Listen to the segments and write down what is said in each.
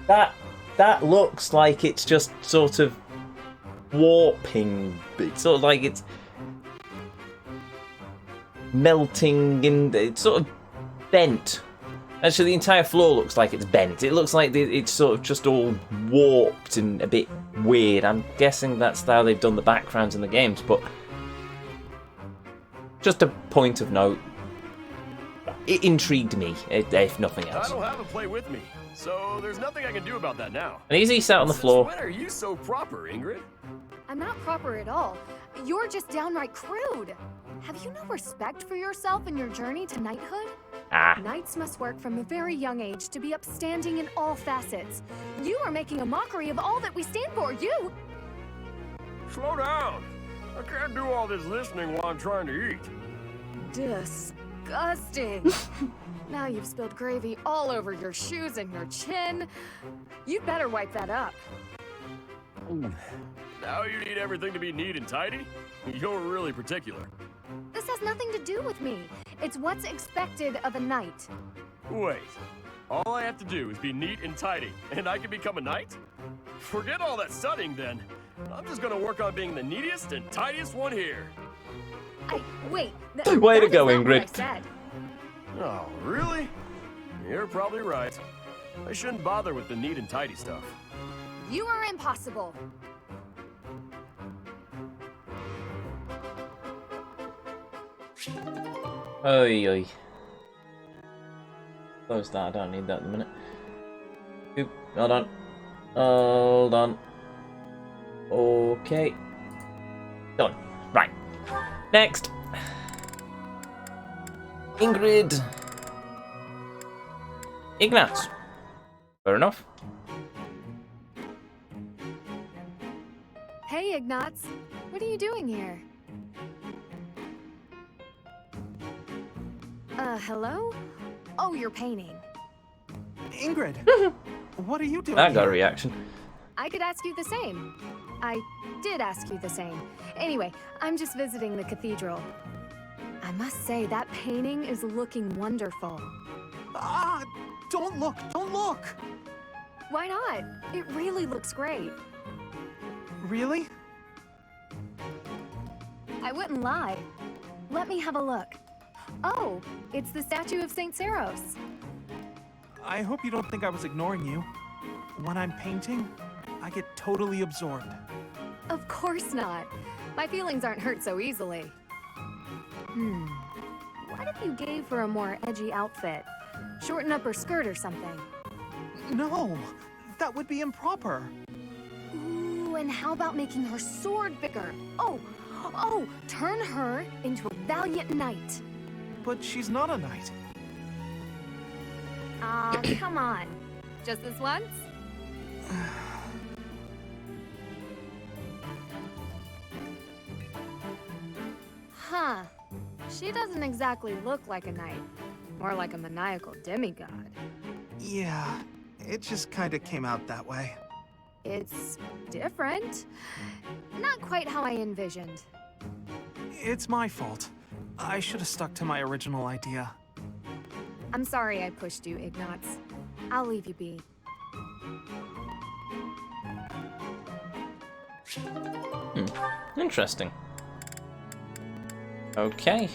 That looks like it's just sort of warping. It's sort of like it's melting and it's sort of bent. Actually, the entire floor looks like it's bent. It looks like it's sort of just all warped and a bit weird. I'm guessing that's how they've done the backgrounds in the games, but just a point of note. It intrigued me, if nothing else. I don't have a play with me, so there's nothing I can do about that now. And Easy sat on the floor. When are you so proper, Ingrid? I'm not proper at all. You're just downright crude. Have you no respect for yourself and your journey to knighthood? Knights must work from a very young age to be upstanding in all facets. You are making a mockery of all that we stand for. You! Slow down. I can't do all this listening while I'm trying to eat. Disgusting. Now you've spilled gravy all over your shoes and your chin. You'd better wipe that up. Now you need everything to be neat and tidy? You're really particular. This has nothing to do with me. It's what's expected of a knight. Wait. All I have to do is be neat and tidy, and I can become a knight? Forget all that studying then. I'm just gonna work on being the neatest and tidiest one here. Wait. Way to go, that is not what I Ingrid. said. Oh, really? You're probably right. I shouldn't bother with the neat and tidy stuff. You are impossible. Oi. Close that, I don't need that at the minute. Oop, hold on. Hold on. Okay. Done. Right. Next. Ingrid. Ignatz. Fair enough. Hey, Ignatz. What are you doing here? Hello? Oh, you're painting. Ingrid, what are you doing? That got a here? reaction. I could ask you the same. I did ask you the same. Anyway, I'm just visiting the cathedral. I must say, that painting is looking wonderful. Ah, don't look, don't look! Why not? It really looks great. Really? I wouldn't lie. Let me have a look. Oh, it's the statue of Saint Saros. I hope you don't think I was ignoring you. When I'm painting, I get totally absorbed. Of course not. My feelings aren't hurt so easily. What if you gave her a more edgy outfit? Shorten up her skirt or something. No, that would be improper. Ooh, and how about making her sword bigger? Oh, turn her into a valiant knight. But she's not a knight. Come on. Just this once? Huh. She doesn't exactly look like a knight. More like a maniacal demigod. Yeah, it just kinda came out that way. It's different. Not quite how I envisioned. It's my fault. I should have stuck to my original idea. I'm sorry I pushed you, Ignatz. I'll leave you be. Interesting. Okay.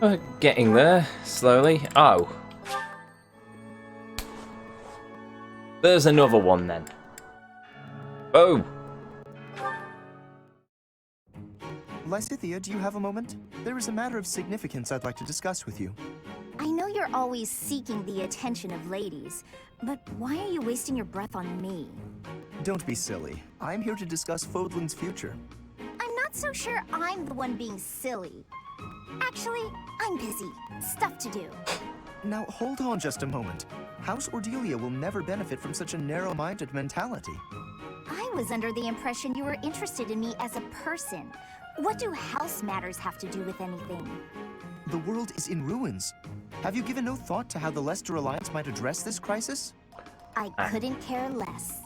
We're getting there, slowly. Oh. There's another one then. Oh. Lysithea, do you have a moment? There is a matter of significance I'd like to discuss with you. I know you're always seeking the attention of ladies, but why are you wasting your breath on me? Don't be silly. I'm here to discuss Fodlan's future. I'm not so sure I'm the one being silly. Actually, I'm busy. Stuff to do. Now, hold on just a moment. House Ordelia will never benefit from such a narrow-minded mentality. I was under the impression you were interested in me as a person. What do house matters have to do with anything? The world is in ruins. Have you given no thought to how the Leicester Alliance might address this crisis? I couldn't care less.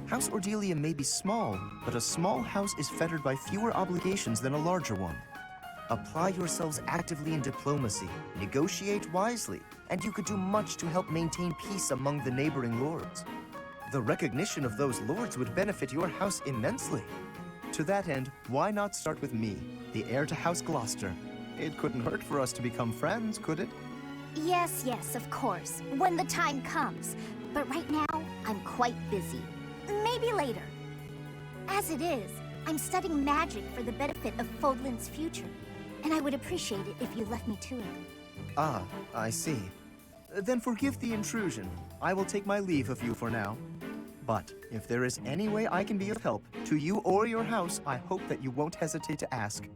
House Ordelia may be small, but a small house is fettered by fewer obligations than a larger one. Apply yourselves actively in diplomacy, negotiate wisely, and you could do much to help maintain peace among the neighboring lords. The recognition of those lords would benefit your house immensely. To that end, why not start with me, the heir to House Gloucester? It couldn't hurt for us to become friends, could it? Yes, yes, of course, when the time comes. But right now, I'm quite busy. Maybe later. As it is, I'm studying magic for the benefit of Fodlan's future, and I would appreciate it if you left me to it. Ah, I see. Then forgive the intrusion. I will take my leave of you for now. But if there is any way I can be of help, to you or your house, I hope that you won't hesitate to ask.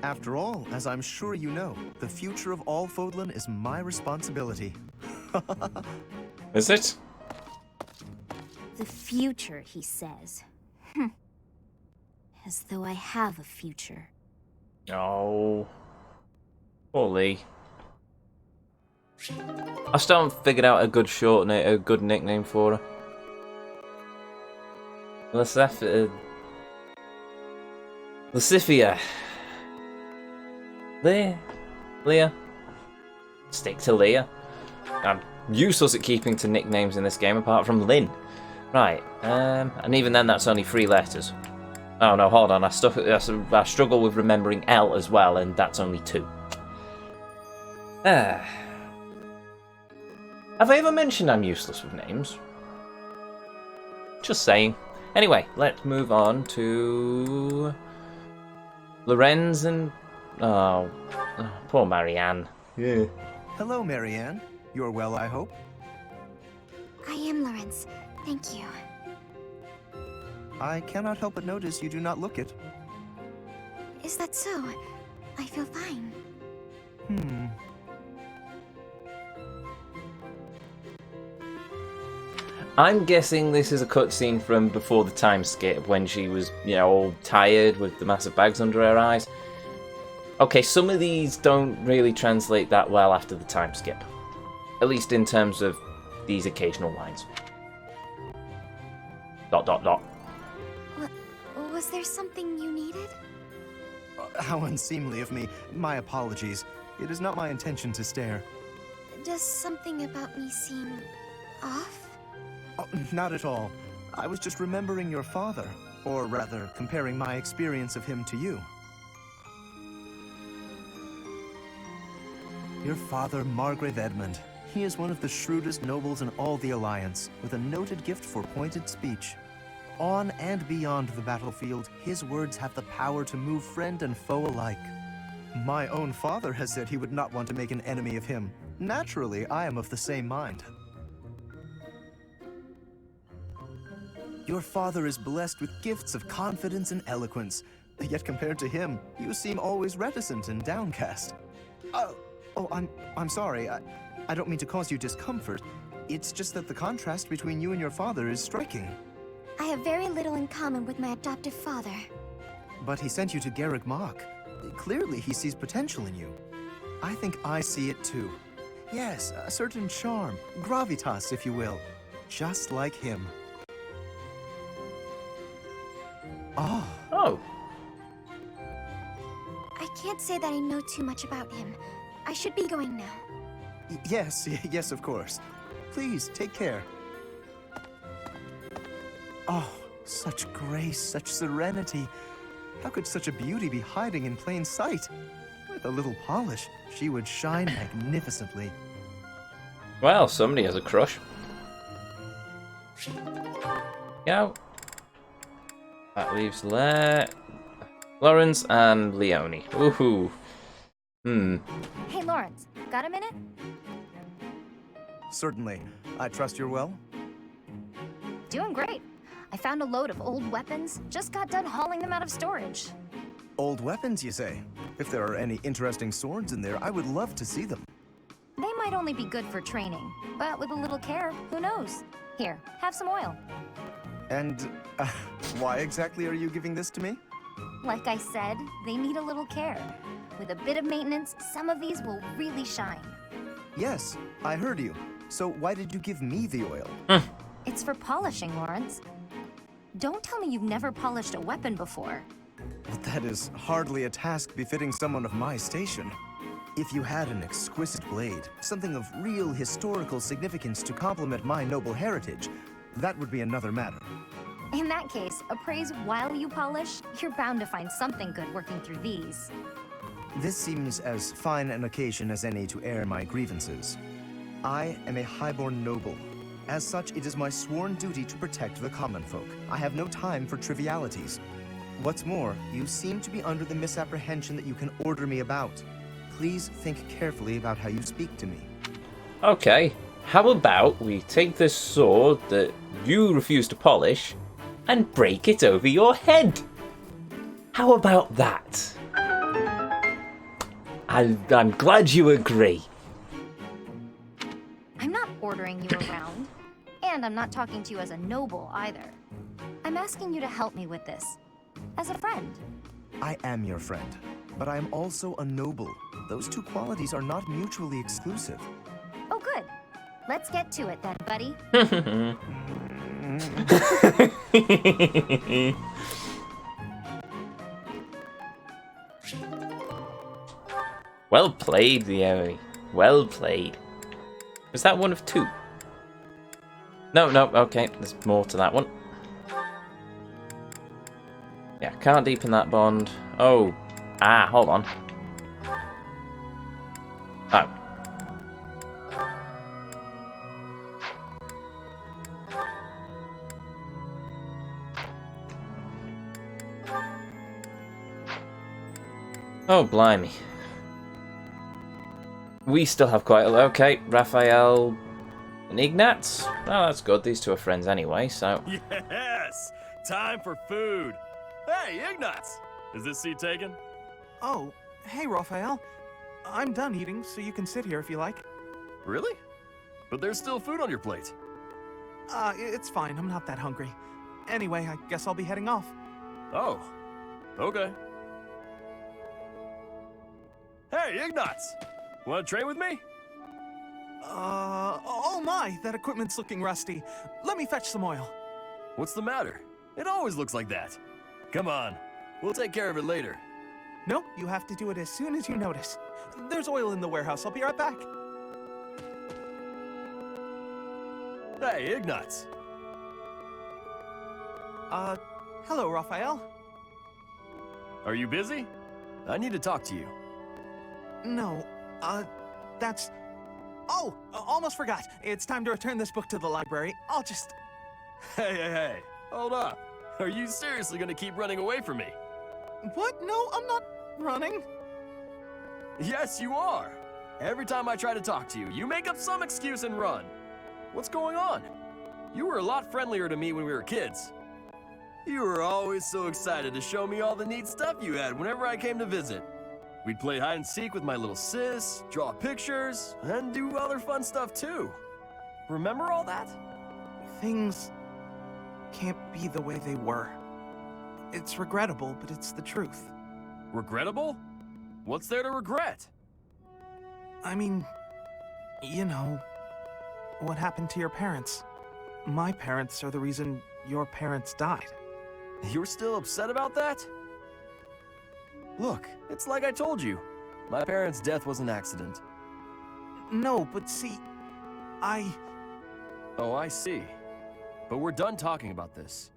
After all, as I'm sure you know, the future of all Fodlan is my responsibility. Is it? The future, he says. As though I have a future. Oh. Poor Lee. I still haven't figured out a good nickname for her. Lasifia. Leah. Stick to Leah. I'm useless at keeping to nicknames in this game apart from Lynn. Right, and even then that's only 3 letters. Oh no, hold on, I struggle with remembering L as well, and that's only 2. Have I ever mentioned I'm useless with names? Just saying. Anyway, let's move on to Lorenz and... Oh, poor Marianne. Yeah. Hello, Marianne. You're well, I hope? I am, Lawrence. Thank you. I cannot help but notice you do not look it. Is that so? I feel fine. I'm guessing this is a cutscene from before the time skip, when she was, you know, all tired with the massive bags under her eyes. Okay, some of these don't really translate that well after the time skip. At least in terms of these occasional lines. ... Was there something you needed? How unseemly of me. My apologies. It is not my intention to stare. Does something about me seem off? Oh, not at all. I was just remembering your father. Or rather, comparing my experience of him to you. Your father, Margrave Edmund. He is one of the shrewdest nobles in all the Alliance, with a noted gift for pointed speech. On and beyond the battlefield, his words have the power to move friend and foe alike. My own father has said he would not want to make an enemy of him. Naturally, I am of the same mind. Your father is blessed with gifts of confidence and eloquence, yet compared to him, you seem always reticent and downcast. I'm sorry. I don't mean to cause you discomfort. It's just that the contrast between you and your father is striking. I have very little in common with my adoptive father. But he sent you to Garrick Mach. Clearly, he sees potential in you. I think I see it too. Yes, a certain charm, gravitas, if you will. Just like him. Oh. I can't say that I know too much about him. I should be going now. Yes, of course. Please, take care. Oh, such grace, such serenity. How could such a beauty be hiding in plain sight? With a little polish, she would shine magnificently. Well, somebody has a crush. Yeah. That leaves Lawrence and Leonie. Woohoo. Hey, Lawrence, got a minute? Certainly. I trust you're well? Doing great. I found a load of old weapons, just got done hauling them out of storage. Old weapons, you say? If there are any interesting swords in there, I would love to see them. They might only be good for training, but with a little care, who knows? Here, have some oil. And why exactly are you giving this to me? Like I said, they need a little care. With a bit of maintenance, some of these will really shine. Yes, I heard you. So why did you give me the oil? It's for polishing, Lawrence. Don't tell me you've never polished a weapon before. But that is hardly a task befitting someone of my station. If you had an exquisite blade, something of real historical significance to complement my noble heritage, that would be another matter. In that case, appraise while you polish. You're bound to find something good working through these. This seems as fine an occasion as any to air my grievances. I am a highborn noble. As such, it is my sworn duty to protect the common folk. I have no time for trivialities. What's more, you seem to be under the misapprehension that you can order me about. Please think carefully about how you speak to me. Okay, how about we take this sword that you refuse to polish and break it over your head? How about that? I'm glad you agree. I'm not ordering you around. And I'm not talking to you as a noble either. I'm asking you to help me with this. As a friend. I am your friend, but I am also a noble. Those two qualities are not mutually exclusive. Oh, good. Let's get to it then, buddy. Well played, Leonie. Well played. Was that one of two? No, okay. There's more to that one. Yeah, can't deepen that bond. Oh. Hold on. Oh. Oh, blimey. We still have quite a lot. Okay, Raphael and Ignatz. Oh, that's good. These two are friends anyway, so... Yes! Time for food! Hey, Ignatz! Is this seat taken? Oh, hey, Raphael. I'm done eating, so you can sit here if you like. Really? But there's still food on your plate. It's fine. I'm not that hungry. Anyway, I guess I'll be heading off. Oh, okay. Hey, Ignatz! Want to train with me? Oh my, that equipment's looking rusty. Let me fetch some oil. What's the matter? It always looks like that. Come on, we'll take care of it later. Nope, you have to do it as soon as you notice. There's oil in the warehouse. I'll be right back. Hey, Ignatz. Hello, Raphael. Are you busy? I need to talk to you. No, that's... Oh, almost forgot. It's time to return this book to the library. I'll just... Hey, hold up. Are you seriously gonna keep running away from me? What? No, I'm not running. Yes, you are. Every time I try to talk to you, you make up some excuse and run. What's going on? You were a lot friendlier to me when we were kids. You were always so excited to show me all the neat stuff you had whenever I came to visit. We'd play hide and seek with my little sis, draw pictures, and do other fun stuff too. Remember all that? Things can't be the way they were. It's regrettable, but it's the truth. Regrettable? What's there to regret? I mean, you know, what happened to your parents. My parents are the reason your parents died. You're still upset about that? Look, it's like I told you. My parents' death was an accident. No, but see, Oh, I see. But we're done talking about this.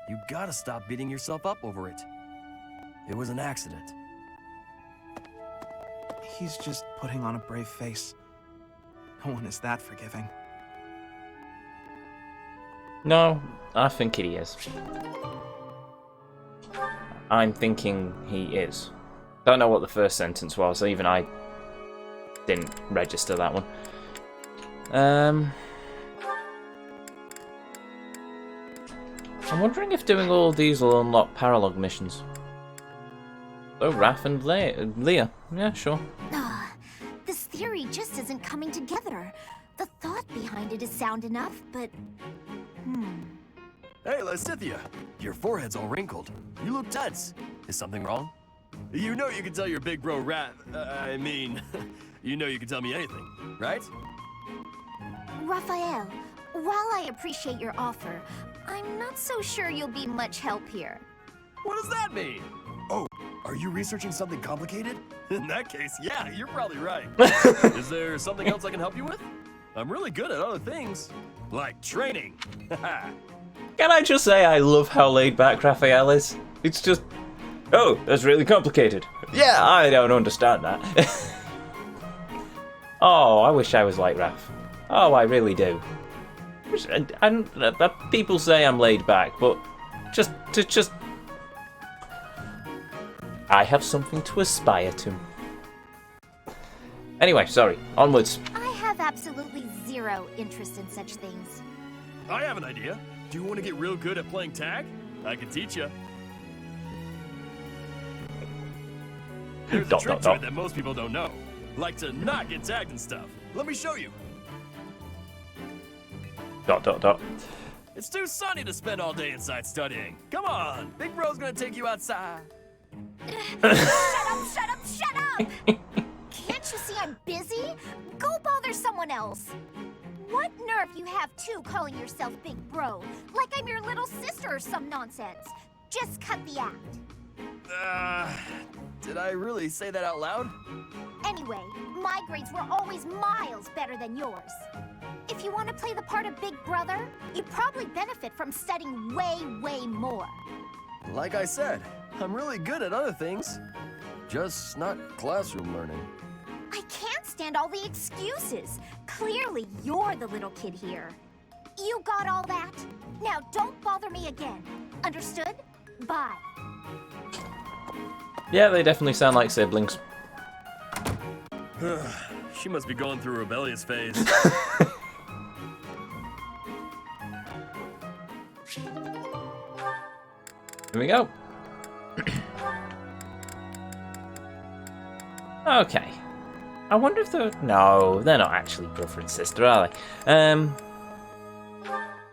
You gotta stop beating yourself up over it. It was an accident. He's just putting on a brave face. No one is that forgiving. No, I think he is. I'm thinking he is. Don't know what the first sentence was, even I didn't register that one. I'm wondering if doing all these will unlock paralog missions. Oh, Raph and Leah. Yeah, sure. This theory just isn't coming together. The thought behind it is sound enough, but... Hey, Lysithia, your forehead's all wrinkled. You look tense. Is something wrong? You know you can tell your big bro you know you can tell me anything, right? Raphael, while I appreciate your offer, I'm not so sure you'll be much help here. What does that mean? Are you researching something complicated? In that case, yeah, you're probably right. Is there something else I can help you with? I'm really good at other things, like training. Can I just say I love how laid back Raphael is? It's just, oh, that's really complicated. Yeah, I don't understand that. Oh, I wish I was like Raph. Oh, I really do. And people say I'm laid back, but just I have something to aspire to. Anyway, sorry, onwards. I have absolutely zero interest in such things. I have an idea. Do you want to get real good at playing tag? I can teach you. There's a trick to it that most people don't know. Like to not get tagged and stuff. Let me show you. ... It's too sunny to spend all day inside studying. Come on, Big Bro's gonna take you outside. Shut up! Can't you see I'm busy? Go bother someone else. What nerve you have too calling yourself Big Bro, like I'm your little sister or some nonsense. Just cut the act. Did I really say that out loud? Anyway, my grades were always miles better than yours. If you want to play the part of Big Brother, you probably benefit from studying way more. Like I said, I'm really good at other things. Just not classroom learning. I can't stand all the excuses. Clearly, you're the little kid here. You got all that? Now don't bother me again. Understood? Bye. Yeah, they definitely sound like siblings. She must be going through a rebellious phase. Here we go. Okay. I wonder if they're... No, they're not actually brother and sister, are they?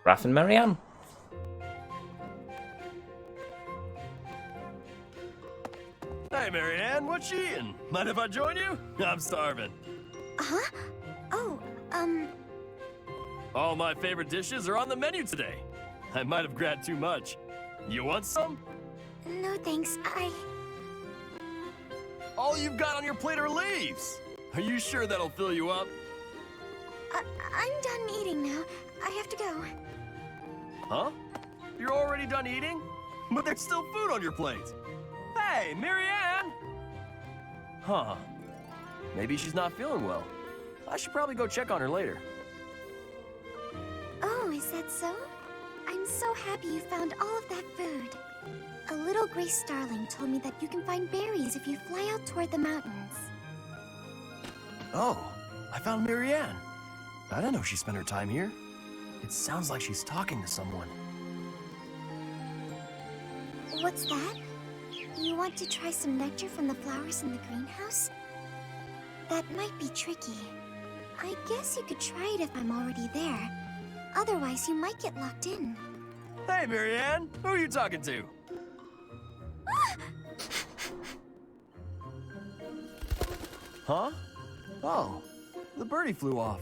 Raph and Marianne. Hey, Marianne, what you eating? Mind if I join you? I'm starving. Huh? Oh, All my favorite dishes are on the menu today. I might have grabbed too much. You want some? no thanks. All you've got on your plate are leaves. Are you sure that'll fill you up? I'm done eating now. I have to go. Huh? You're already done eating? But there's still food on your plate. Hey, Marianne! Huh. Maybe she's not feeling well. I should probably go check on her later. Oh, is that so? I'm so happy you found all of that food. A little gray starling told me that you can find berries if you fly out toward the mountains. Oh, I found Marianne. I didn't know she spent her time here. It sounds like she's talking to someone. What's that? You want to try some nectar from the flowers in the greenhouse? That might be tricky. I guess you could try it if I'm already there. Otherwise, you might get locked in. Hey, Marianne! Who are you talking to? Huh? Oh, the birdie flew off.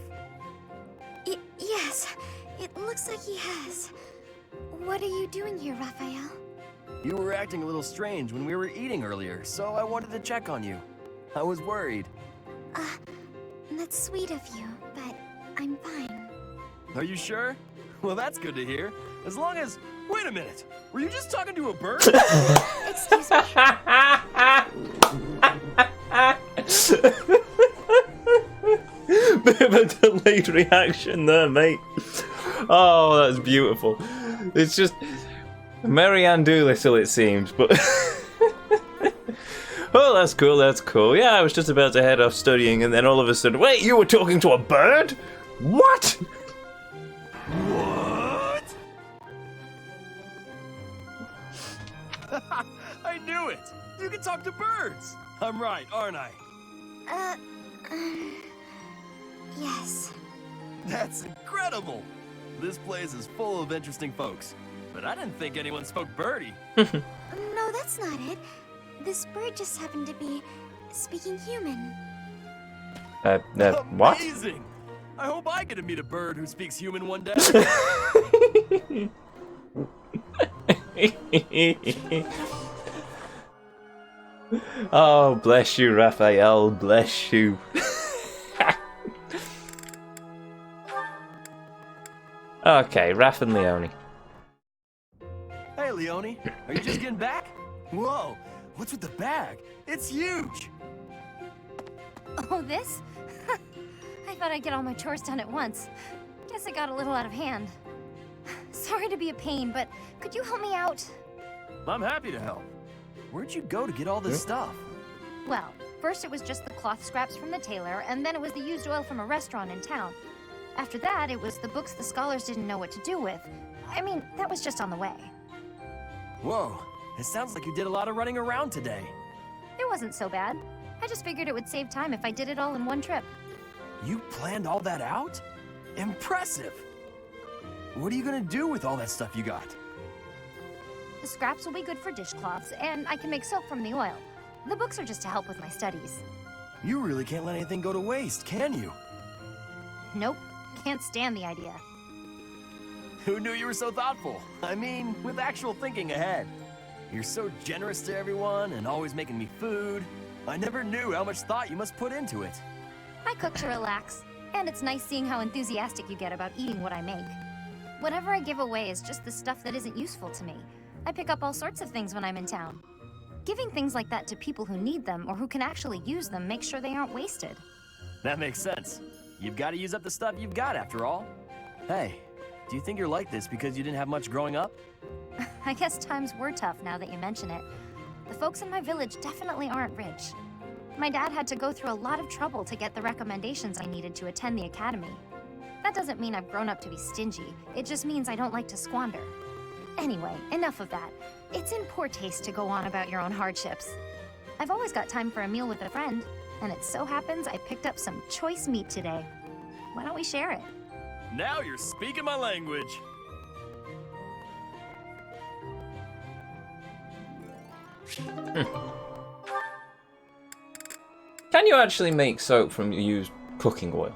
Yes, it looks like he has. What are you doing here, Raphael? You were acting a little strange when we were eating earlier, so I wanted to check on you. I was worried. That's sweet of you, but I'm fine. Are you sure? Well, that's good to hear. As long as... Wait a minute! Were you just talking to a bird? Excuse me? Bit of a delayed reaction there, mate. Oh, that's beautiful. It's just Marianne Dolittle, it seems, but oh, that's cool, that's cool. Yeah, I was just about to head off studying, and then all of a sudden, wait, you were talking to a bird? What? What? I knew it! You can talk to birds! I'm right, aren't I? Yes. That's incredible! This place is full of interesting folks, but I didn't think anyone spoke birdie. No, that's not it. This bird just happened to be speaking human. What? Amazing! I hope I get to meet a bird who speaks human one day. Oh, bless you, Raphael. Bless you. Okay, Raph and Leone. Hey, Leone. Are you just getting back? Whoa, what's with the bag? It's huge! Oh, this? I thought I'd get all my chores done at once. Guess it got a little out of hand. Sorry to be a pain, but could you help me out? I'm happy to help. Where'd you go to get all this stuff? Well, first it was just the cloth scraps from the tailor, and then it was the used oil from a restaurant in town. After that, it was the books the scholars didn't know what to do with. I mean, that was just on the way. Whoa, it sounds like you did a lot of running around today. It wasn't so bad. I just figured it would save time if I did it all in one trip. You planned all that out? Impressive! What are you gonna do with all that stuff you got? The scraps will be good for dishcloths, and I can make soap from the oil. The books are just to help with my studies. You really can't let anything go to waste, can you? Nope, can't stand the idea. Who knew you were so thoughtful? I mean, with actual thinking ahead. You're so generous to everyone and always making me food. I never knew how much thought you must put into it. I cook to relax, and it's nice seeing how enthusiastic you get about eating what I make. Whatever I give away is just the stuff that isn't useful to me. I pick up all sorts of things when I'm in town. Giving things like that to people who need them or who can actually use them makes sure they aren't wasted. That makes sense. You've got to use up the stuff you've got after all. Hey, do you think you're like this because you didn't have much growing up? I guess times were tough now that you mention it. The folks in my village definitely aren't rich. My dad had to go through a lot of trouble to get the recommendations I needed to attend the academy. That doesn't mean I've grown up to be stingy. It just means I don't like to squander. Anyway, enough of that. It's in poor taste to go on about your own hardships. I've always got time for a meal with a friend, and it so happens I picked up some choice meat today. Why don't we share it? Now you're speaking my language. Can you actually make soap from used cooking oil?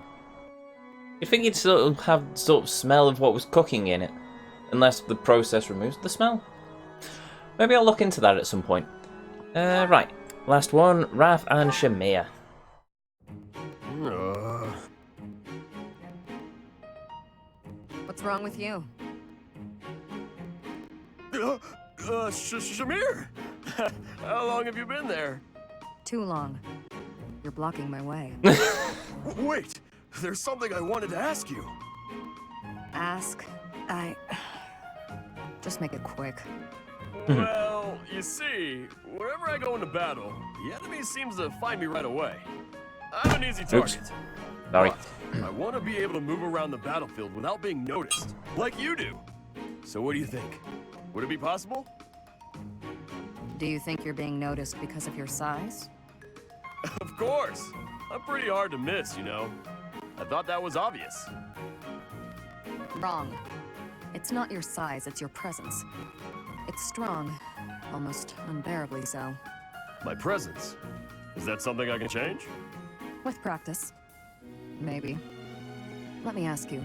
You think it'd sort of have sort of smell of what was cooking in it, unless the process removes the smell? Maybe I'll look into that at some point. Right, last one, Raph and Shamir. What's wrong with you? Shamir! How long have you been there? Too long. You're blocking my way. Wait! There's something I wanted to ask you. Ask? Just make it quick. Well, you see, whenever I go into battle, the enemy seems to find me right away. I'm an easy target. Sorry. But I want to be able to move around the battlefield without being noticed, like you do. So what do you think? Would it be possible? Do you think you're being noticed because of your size? Of course. I'm pretty hard to miss, you know. I thought that was obvious. Wrong. It's not your size, it's your presence. It's strong. Almost unbearably so. My presence? Is that something I can change? With practice. Maybe. Let me ask you,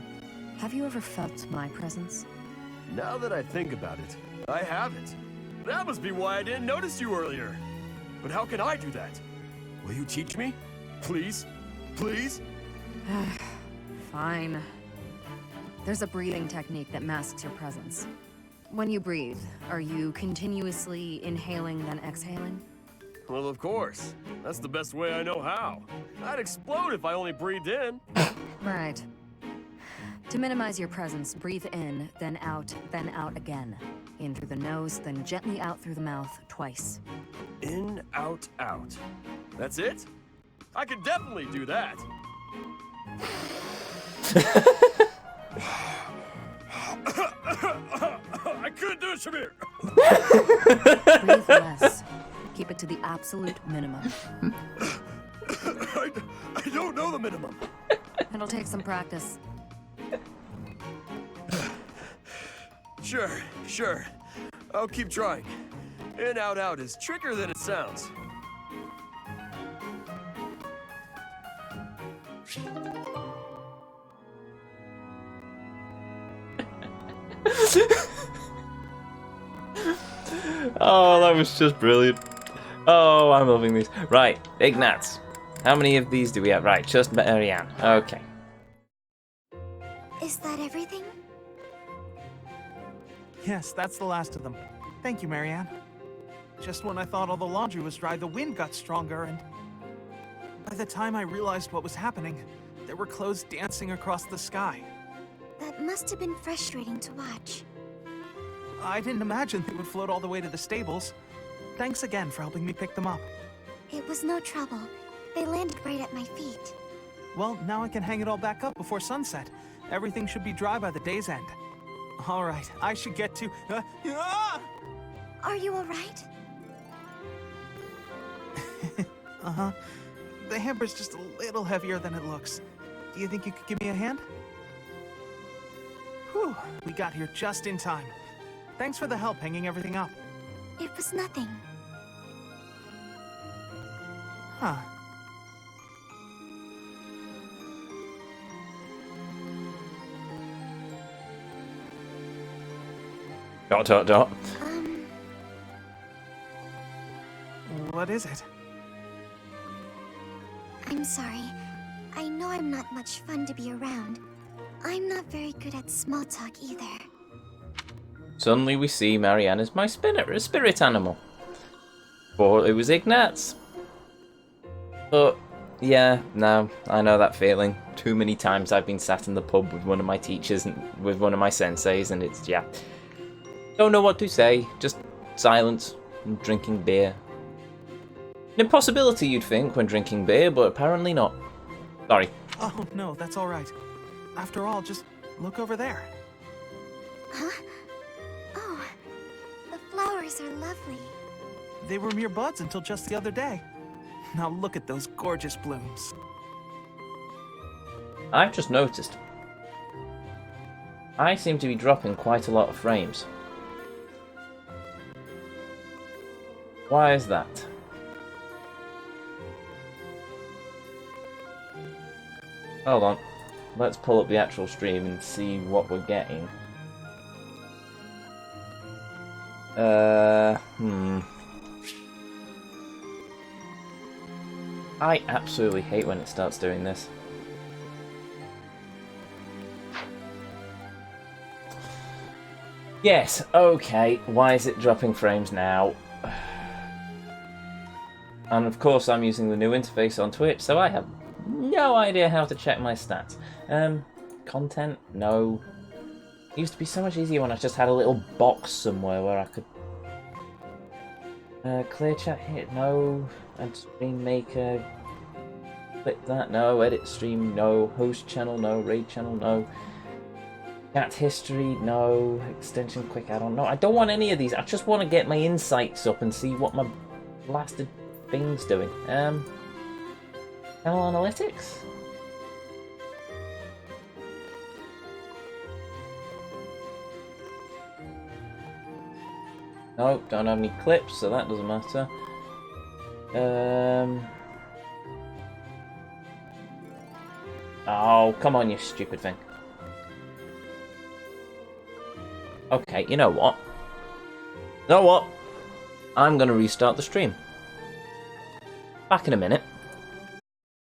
have you ever felt my presence? Now that I think about it, I haven't. That must be why I didn't notice you earlier. But how can I do that? Will you teach me? Please? Please? Fine. There's a breathing technique that masks your presence. When you breathe, are you continuously inhaling then exhaling? Well, of course. That's the best way I know how. I'd explode if I only breathed in. Right. To minimize your presence, breathe in, then out again. In through the nose, then gently out through the mouth, twice. In, out, out. That's it? I could definitely do that. I couldn't do it, Shamir. Breathe less. Keep it to the absolute minimum. I don't know the minimum. It'll take some practice. Sure. I'll keep trying. In, out, out is trickier than it sounds. Oh, that was just brilliant. Oh, I'm loving these. Right, Ignatz. How many of these do we have? Right, just Marianne. Okay. Is that everything? Yes, that's the last of them. Thank you, Marianne. Just when I thought all the laundry was dry, the wind got stronger, and by the time I realized what was happening, there were clothes dancing across the sky. That must have been frustrating to watch. I didn't imagine they would float all the way to the stables. Thanks again for helping me pick them up. It was no trouble. They landed right at my feet. Well, now I can hang it all back up before sunset. Everything should be dry by the day's end. All right, I should get to... Are you alright? Uh-huh. The hamper's just a little heavier than it looks. Do you think you could give me a hand? Whew, we got here just in time. Thanks for the help hanging everything up. It was nothing. Huh. Dot. What is it? I'm sorry. I know I'm not much fun to be around. I'm not very good at small talk either. Suddenly we see Marianne as my spirit animal. But it was Ignatz. But, yeah, no, I know that feeling. Too many times I've been sat in the pub with one of my teachers and with one of my senseis, and it's, yeah. Don't know what to say, just silence and drinking beer. An impossibility, you'd think, when drinking beer, but apparently not. Sorry. Oh, no, that's all right. After all, just look over there. Huh? Oh, the flowers are lovely. They were mere buds until just the other day. Now look at those gorgeous blooms. I've just noticed. I seem to be dropping quite a lot of frames. Why is that? Hold on. Let's pull up the actual stream and see what we're getting. I absolutely hate when it starts doing this. Yes, okay. Why is it dropping frames now? And of course I'm using the new interface on Twitch, so I have no idea how to check my stats. Content? No. It used to be so much easier when I just had a little box somewhere where I could... clear chat hit? No. Add stream maker. Click that? No. Edit stream? No. Host channel? No. Raid channel? No. Chat history? No. Extension quick add-on? No. I don't want any of these. I just want to get my insights up and see what my blasted thing's doing. Channel analytics? Nope, don't have any clips, so that doesn't matter. Oh, come on, you stupid thing. Okay, you know what? I'm gonna restart the stream. Back in a minute.